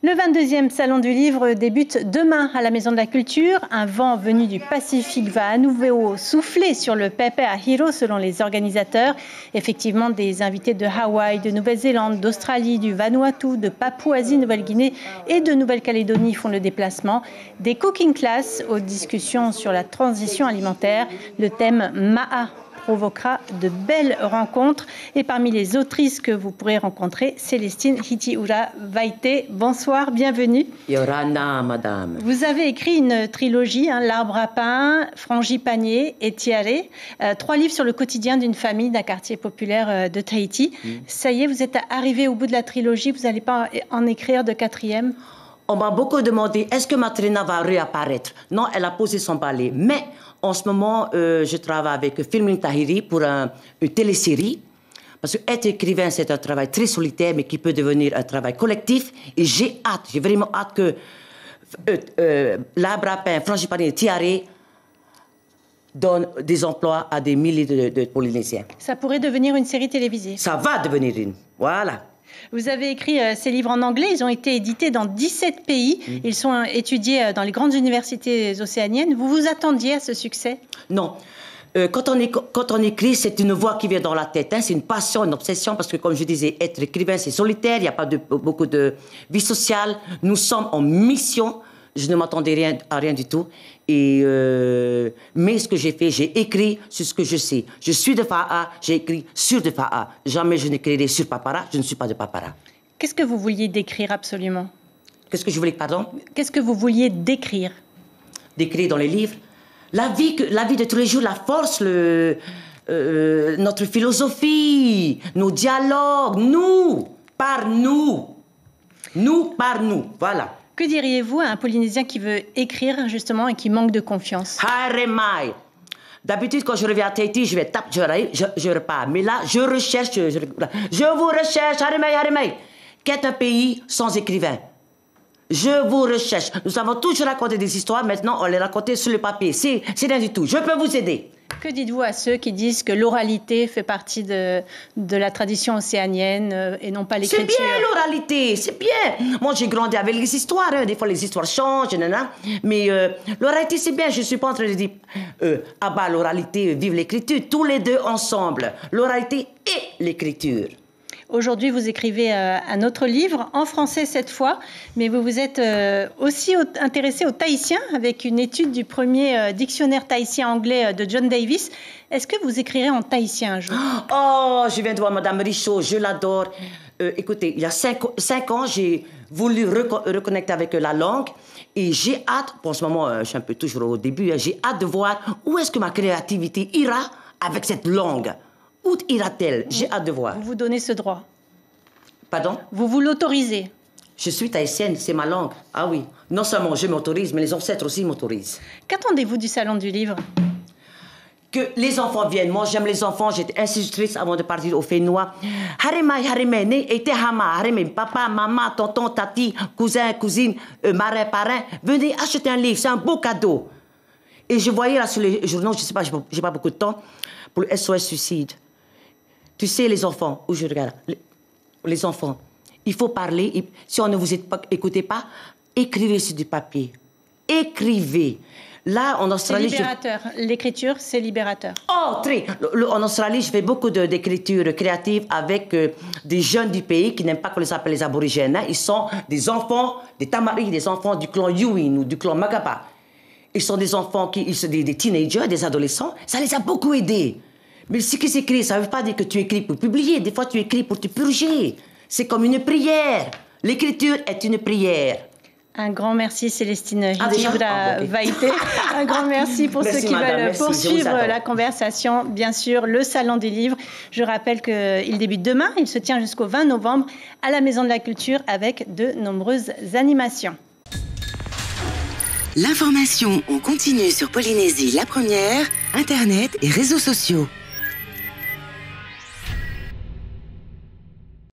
Le 22e Salon du Livre débute demain à la Maison de la Culture. Un vent venu du Pacifique va à nouveau souffler sur le Pepe-a-Hiro selon les organisateurs. Effectivement, des invités de Hawaï, de Nouvelle-Zélande, d'Australie, du Vanuatu, de Papouasie-Nouvelle-Guinée et de Nouvelle-Calédonie font le déplacement. Des cooking classes aux discussions sur la transition alimentaire. Le thème Ma'a provoquera de belles rencontres. Et parmi les autrices que vous pourrez rencontrer, Célestine Hitiura Vaite. Bonsoir, bienvenue. Yorana, madame. Vous avez écrit une trilogie, L'Arbre à pain, Frangipanier et Tiare. 3 livres sur le quotidien d'une famille d'un quartier populaire de Tahiti. Ça y est, vous êtes arrivé au bout de la trilogie. Vous n'allez pas en écrire de 4e? On m'a beaucoup demandé, est-ce que Matrina va réapparaître? Non, elle a posé son balai. Mais en ce moment, je travaille avec Filmin Tahiri pour une télésérie. Parce qu'être écrivain, c'est un travail très solitaire, mais qui peut devenir un travail collectif. Et j'ai vraiment hâte que L'Arbre à pain, Frangipanier et Tiare donne des emplois à des milliers de Polynésiens. Ça pourrait devenir une série télévisée. Ça va devenir une. Voilà. Vous avez écrit ces livres en anglais, ils ont été édités dans 17 pays, ils sont étudiés dans les grandes universités océaniennes. Vous vous attendiez à ce succès? Non. Quand on écrit, c'est une voix qui vient dans la tête. C'est une passion, une obsession, parce que comme je disais, être écrivain, c'est solitaire, il n'y a pas beaucoup de vie sociale. Nous sommes en mission. Je ne m'attendais à rien du tout. Mais ce que j'ai fait, j'ai écrit sur ce que je sais. Je suis de Fa'a, j'ai écrit sur de Fa'a. Jamais je n'écrirai sur Papara, je ne suis pas de Papara. Qu'est-ce que vous vouliez décrire absolument? Qu'est-ce que je voulais, pardon? Qu'est-ce que vous vouliez décrire? Décrire dans les livres? La vie de tous les jours, la force, notre philosophie, nos dialogues, nous, par nous, voilà. Que diriez-vous à un Polynésien qui veut écrire, justement, et qui manque de confiance? Haremai. D'habitude, quand je reviens à Tahiti, je vais taper, je repars. Mais là, je recherche, je vous recherche, Haremai. Qu'est un pays sans écrivain? Je vous recherche. Nous avons toujours raconté des histoires, maintenant on les raconte sur le papier. C'est rien du tout. Je peux vous aider. Que dites-vous à ceux qui disent que l'oralité fait partie de la tradition océanienne et non pas l'écriture? C'est bien l'oralité, c'est bien. Moi j'ai grandi avec les histoires, des fois les histoires changent, mais l'oralité c'est bien. Je ne suis pas en train de dire ah bah l'oralité, vive l'écriture, tous les deux ensemble. L'oralité et l'écriture. Aujourd'hui, vous écrivez un autre livre, en français cette fois, mais vous vous êtes aussi intéressé au tahitien avec une étude du premier dictionnaire tahitien-anglais de John Davis. Est-ce que vous écrirez en tahitien un jour? Oh, je viens de voir Madame Richaud, je l'adore. Écoutez, il y a 5 ans, j'ai voulu reconnecter avec la langue et j'ai hâte, pour ce moment, je suis un peu toujours au début, j'ai hâte de voir où est-ce que ma créativité ira avec cette langue. Où ira-t-elle? J'ai hâte de voir. Vous vous donnez ce droit? Pardon? Vous vous l'autorisez? Je suis tahitienne, c'est ma langue. Ah oui. Non seulement je m'autorise, mais les ancêtres aussi m'autorisent. Qu'attendez-vous du Salon du Livre? Que les enfants viennent. Moi, j'aime les enfants. J'étais institutrice avant de partir au Fénois. Haremai, ne ete hama, haremai, papa, maman, tonton, tati, cousin, cousine, marin, parrain. Venez acheter un livre, c'est un beau cadeau. Et je voyais là sur les journaux, je sais pas, j'ai pas beaucoup de temps, pour le SOS Suicide. Tu sais, les enfants, où je regarde, les enfants, il faut parler. Si on ne vous écoutez pas, écrivez sur du papier. Écrivez. Là, en Australie... C'est libérateur. L'écriture, c'est libérateur. Oh, très. En Australie, je fais beaucoup d'écriture créative avec des jeunes du pays qui n'aiment pas qu'on les appelle les aborigènes. Ils sont des enfants, des Tamaris, des enfants du clan Yuin ou du clan Magapa. Ils sont des enfants, ils sont des teenagers, des adolescents. Ça les a beaucoup aidés. Mais ce qui s'écrit, ça ne veut pas dire que tu écris pour publier. Des fois, tu écris pour te purger. C'est comme une prière. L'écriture est une prière. Un grand merci, Célestine Hitiura Vaite. Un grand merci pour ceux qui veulent poursuivre la conversation. Bien sûr, le Salon des Livres. Je rappelle qu'il débute demain. Il se tient jusqu'au 20 novembre à la Maison de la Culture avec de nombreuses animations. L'information en continu sur Polynésie la première, Internet et réseaux sociaux.